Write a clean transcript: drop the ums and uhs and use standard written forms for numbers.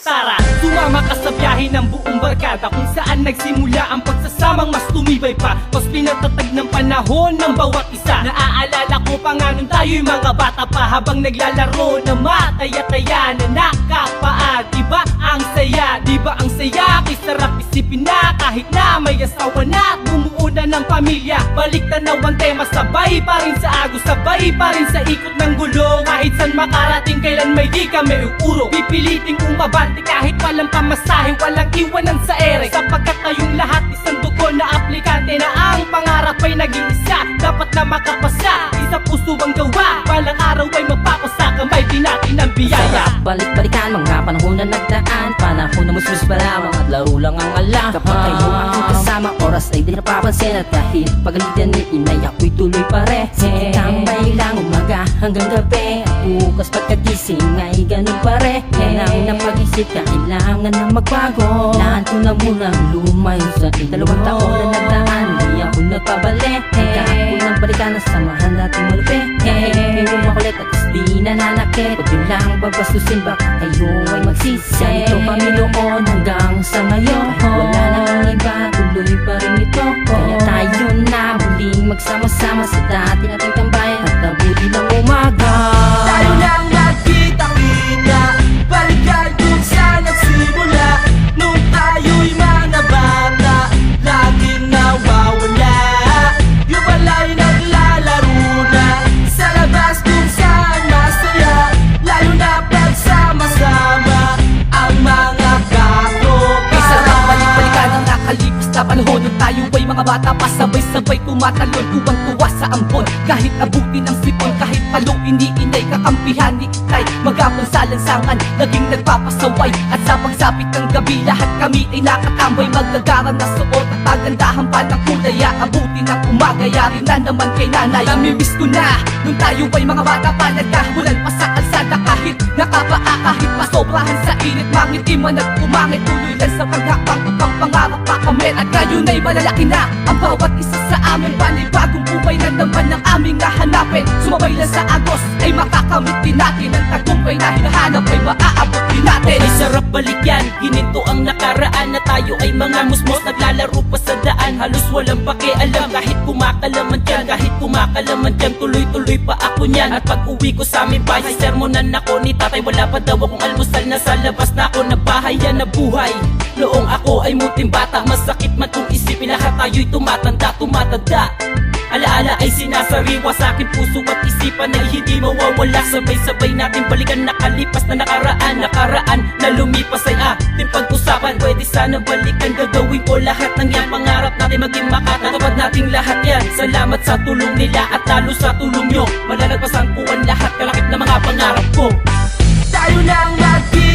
Tara, sumama ka sa biyahe ng buong barkada, kung saan nagsimula ang pagsasamang mas tumibay pa, mas pinatatag ng panahon ng bawat isa. Naaalala ko pa nga nung tayo'y mga bata pa, habang naglalaro na mataya-taya na nakapaa. Diba ang saya? Diba ang saya? Kay sarap isipin na kahit na may asawa na, bumuo na ng pamilya. Balik tanaw ang tema, sabay pa rin sa agos, sabay pa rin sa ikot ng gulo. Kahit saan makarating, kailan may di kami uuro, pipiliting umabante kahit walang pamasahe, walang iwanan sa ere. Sapagkat tayong lahat isang dugo na aplikante, na ang pangarap ay naging isa, dapat na makapasa. Isa puso ang gawa, balang araw ay magpapasa, kamay din natin ang biyaya. Balik-balikan mga panahon na nagdaan, panahon na musmus palamang at laro lang ang alam. Kapag kayo aking kasama, oras ay di napapansin, at kahit pagalitan ni inay, ako'y tuloy pare. Sige, tambay lang umaga hanggang gabi, at bukas pagkagising ay ganun pare. Yan ang napag-isip, kailangan na magbago. Lahat ko na munang lumayo sa akin. 2 taon na nagdaan, di ako nagpabalik. Hanggang nang balikan na samahan natin malupit. Pero makulit at di nananakit, pag yun lang babastusin, baka kayo ay magsisi. Ganito kami noon hanggang sa ngayon, wala nang iba, tuloy pa rin ito. Kaya tayo na muling magsama-sama sa dati nating tambayan, at nabuti ng umaga. Tayo lang nagkita-kita, balikan kung saan nagsimula. Nung tayo'y mga bata, laging nawawala. Yung wala'y naglalaro na sa labas kung saan masaya, lalo na pagsama-sama ang mga katropa. Isa lang balik-balikan ang nakalipas na panahon, nung tayo ay mga bata pa, sabay-sabay tumatalon, tuwang-tuwa sa ambon. Kahit abutin ang sipon, kahit paluin ni inay, kakampihan ni itay, magapon sa lansangan, naging nagpapasaway. At sa pagsapit ng gabi, lahat kami ay nakatambay, maglagarang na suot at tagandahan pa ng kulay. Abutin ang umaga, yari na naman kay nanay. Namimiss ko na nung tayo ay mga bata pa, nagkahulan pa sa kalsada, kahit nakapaa, kahit pasobrahan sa init, mangiti man at umangit, tuloy lang sa paghakbang upang pangarap pa kami. At ngayon ay malalaki na ang bawat isa sa amin, panibagong buhay na naman ang aming nahanapin. Sumabay lang sa agos ay makakamit din natin, ang tagumpay na hinahanap ay maaabot din natin. Ay sarap balikan, gininto ang nakaraan, na tayo ay mga musmos, naglalaro pa sa daan, halos walang pakialam. Kahit kumakalaman dyan, kahit kumakalaman dyan, tuloy-tuloy pa ako niyan. At pag uwi ko sa aming bahay, sermonan ako ni tatay, wala pa daw akong almusal, na sa labas na ako na bahay yan na buhay. Noong ako ay muting bata, masakit man kung isipin, lahat tayo'y tumatanda. Alaala ay sinasariwa sa aking puso at isipan, ay hindi mawawala. Sabay-sabay natin balikan nakalipas na nakaraan na lumipas ay ating pag-usapan. Pwede sana balikan, gagawin ko lahat ng yan, pangarap natin maging makatagapad nating lahat yan. Salamat sa tulong nila at lalo sa tulong nyo, malalagpasan ko ang lahat kalakip na mga pangarap ko. Tayo lang nagkita